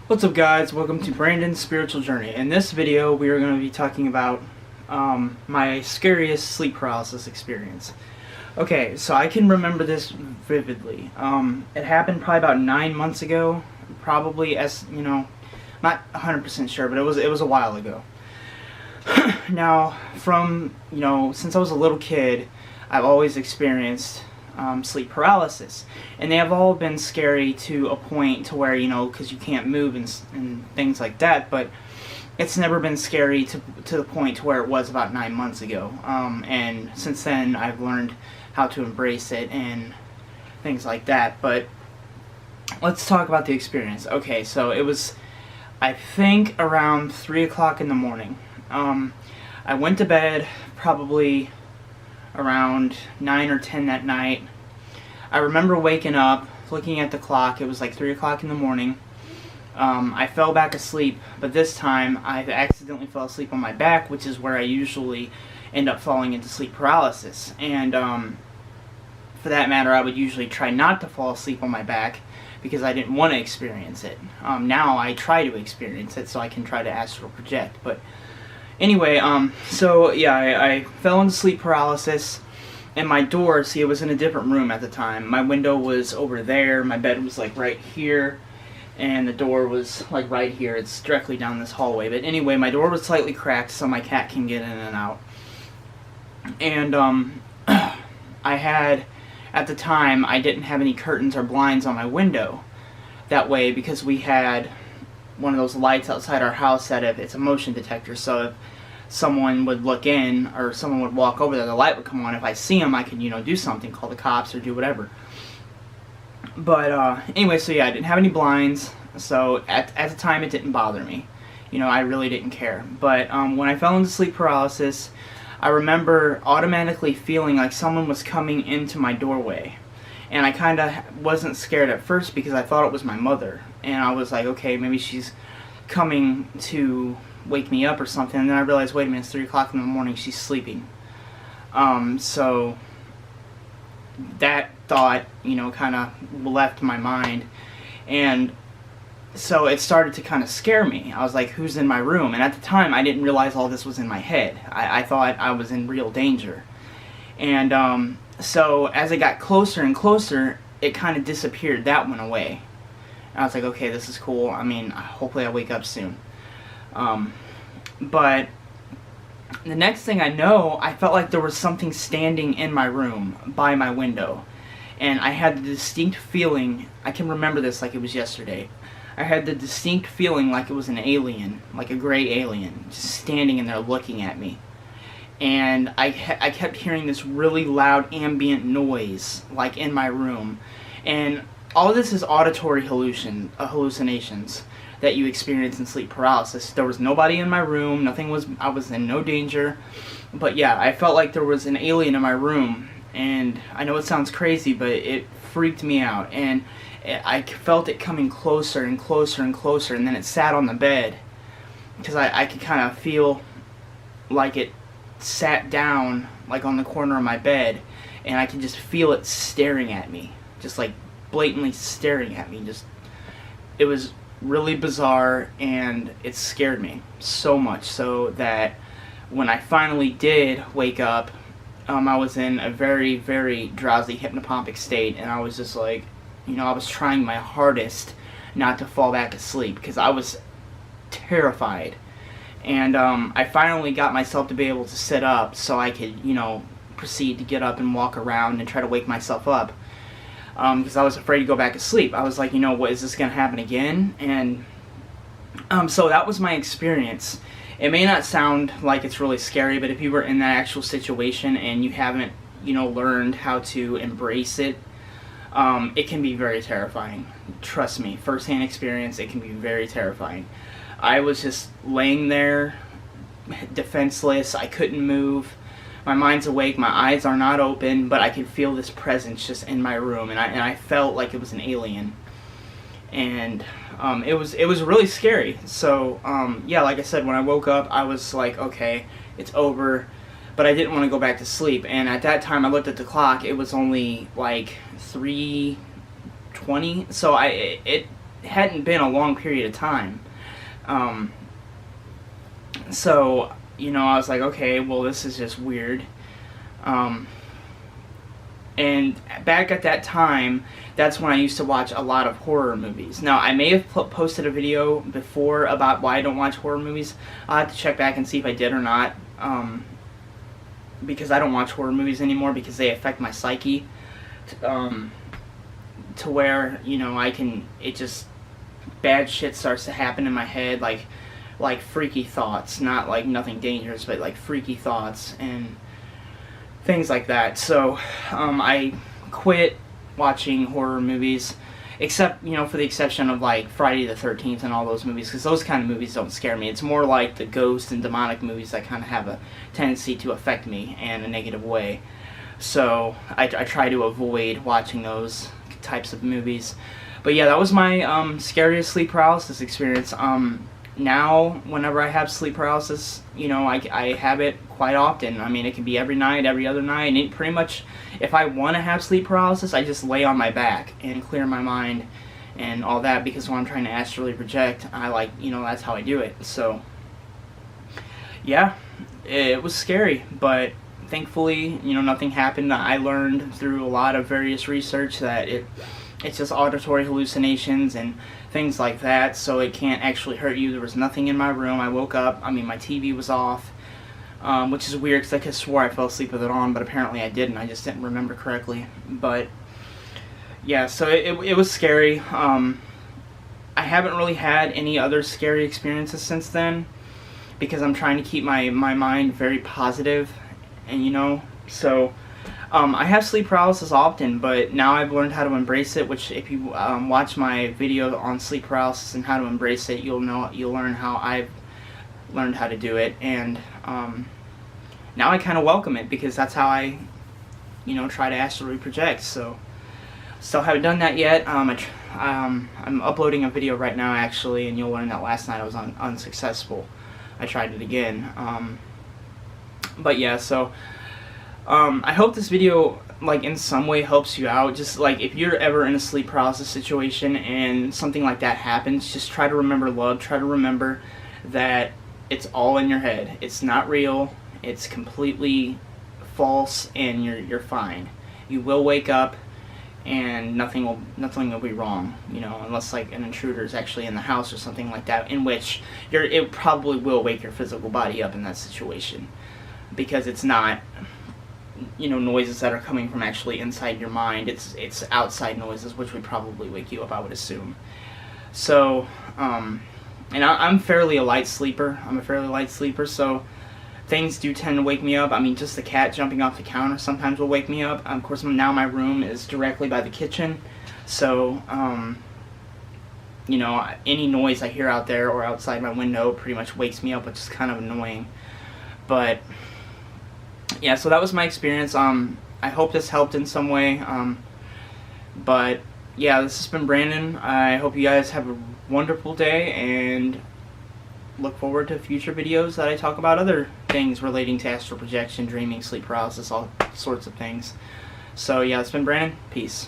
What's up, guys? Welcome to Brandon's Spiritual Journey. In this video we are going to be talking about my scariest sleep paralysis experience. Okay, so I can remember this vividly. It happened probably about 9 months ago, probably, as you know, not 100% sure, but it was a while ago. Now, since I was a little kid, I've always experienced sleep paralysis, and they have all been scary to a point to where, because you can't move and things like that, but it's never been scary to the point to where it was about 9 months ago. And since then I've learned how to embrace it and things like that. But let's talk about the experience. Okay, so it was, I think, around 3 o'clock in the morning. I went to bed probably around 9 or 10 that night. I remember waking up, looking at the clock. It was like 3 o'clock in the morning. I fell back asleep, but this time I accidentally fell asleep on my back, which is where I usually end up falling into sleep paralysis. And for that matter, I would usually try not to fall asleep on my back because I didn't want to experience it. Now I try to experience it so I can try to astral project. But anyway, so yeah, I fell into sleep paralysis, and my door, see, it was in a different room at the time. My window was over there, my bed was like right here, and the door was like right here. It's directly down this hallway. But anyway, my door was slightly cracked so my cat can get in and out. And I had, at the time, I didn't have any curtains or blinds on my window. That way, because we had one of those lights outside our house that it's a motion detector, so if someone would look in or someone would walk over there, the light would come on. If I see them, I could, do something, call the cops or do whatever. But anyway, so yeah, I didn't have any blinds, so at the time it didn't bother me. I really didn't care. But when I fell into sleep paralysis, I remember automatically feeling like someone was coming into my doorway. And I kind of wasn't scared at first because I thought it was my mother. And I was like, okay, maybe she's coming to wake me up or something. And then I realized, wait a minute, it's 3 o'clock in the morning, she's sleeping. So that thought, kind of left my mind. And so it started to kind of scare me. I was like, who's in my room? And at the time, I didn't realize all this was in my head. I thought I was in real danger. And so as it got closer and closer, it kind of disappeared. That went away. And I was like, okay, this is cool. I mean, hopefully I wake up soon. But the next thing I know, I felt like there was something standing in my room by my window. And I had the distinct feeling, I can remember this like it was yesterday. I had the distinct feeling like it was an alien, like a gray alien, just standing in there looking at me. And I kept hearing this really loud ambient noise, like in my room. And all of this is auditory hallucinations that you experience in sleep paralysis. There was nobody in my room, I was in no danger. But yeah, I felt like there was an alien in my room. And I know it sounds crazy, but it freaked me out. And I felt it coming closer and closer and closer, and then it sat on the bed. Because I could kind of feel like it sat down like on the corner of my bed, and I could just feel it staring at me. Just like blatantly staring at me. It was really bizarre, and it scared me so much so that when I finally did wake up, I was in a very, very drowsy hypnopompic state, and I was just like, I was trying my hardest not to fall back asleep because I was terrified. And I finally got myself to be able to sit up so I could, proceed to get up and walk around and try to wake myself up. Because I was afraid to go back to sleep. I was like, what, is this going to happen again? And so that was my experience. It may not sound like it's really scary, but if you were in that actual situation and you haven't, learned how to embrace it, it can be very terrifying. Trust me, first-hand experience, it can be very terrifying. I was just laying there, defenseless. I couldn't move. My mind's awake, my eyes are not open, but I could feel this presence just in my room, and I felt like it was an alien. And it was really scary. So yeah, like I said, when I woke up, I was like, okay, it's over. But I didn't want to go back to sleep. And at that time, I looked at the clock. It was only like 3:20. So hadn't been a long period of time. So, you know, I was like, okay, well, this is just weird. And back at that time, that's when I used to watch a lot of horror movies. Now, I may have posted a video before about why I don't watch horror movies. I'll have to check back and see if I did or not. Because I don't watch horror movies anymore because they affect my psyche. To where, you know, bad shit starts to happen in my head, like freaky thoughts, not like nothing dangerous, but like freaky thoughts and things like that. So I quit watching horror movies, except, you know, for the exception of like Friday the 13th and all those movies, because those kind of movies don't scare me. It's more like the ghost and demonic movies that kind of have a tendency to affect me in a negative way. So I try to avoid watching those types of movies. But yeah, that was my scariest sleep paralysis experience. Now, whenever I have sleep paralysis, you know, I have it quite often. I mean, it can be every night, every other night, and it pretty much, if I want to have sleep paralysis, I just lay on my back and clear my mind and all that, because when I'm trying to astrally project, you know, that's how I do it. So, yeah, it was scary, but thankfully, you know, nothing happened. I learned through a lot of various research that it's just auditory hallucinations and things like that, so it can't actually hurt you. There was nothing in my room. I woke up, I mean, my TV was off, which is weird because I could swore I fell asleep with it on, but apparently I didn't. I just didn't remember correctly. But yeah, so it was scary. I haven't really had any other scary experiences since then, because I'm trying to keep my mind very positive, and you know, so I have sleep paralysis often, but now I've learned how to embrace it, which if you watch my video on sleep paralysis and how to embrace it, you'll learn how I've learned how to do it, and now I kind of welcome it, because that's how I, you know, try to astrally project. So still haven't done that yet. I'm uploading a video right now, actually, and you'll learn that last night I was unsuccessful. I tried it again. But yeah, so I hope this video, like, in some way helps you out. Just like, if you're ever in a sleep paralysis situation and something like that happens, just try to remember love. Try to remember that it's all in your head. It's not real. It's completely false, and you're fine. You will wake up, and nothing will be wrong, you know, unless like an intruder is actually in the house or something like that, in which it probably will wake your physical body up in that situation, because it's not, you know, noises that are coming from actually inside your mind. It's outside noises, which would probably wake you up, I would assume. So, and I'm fairly a light sleeper. So things do tend to wake me up. I mean, just the cat jumping off the counter sometimes will wake me up. Of course, now my room is directly by the kitchen, so you know, any noise I hear out there or outside my window pretty much wakes me up, which is kind of annoying. But yeah, so that was my experience. I hope this helped in some way. But yeah, this has been Brandon. I hope you guys have a wonderful day, and look forward to future videos that I talk about other things relating to astral projection, dreaming, sleep paralysis, all sorts of things. So yeah, it's been Brandon. Peace.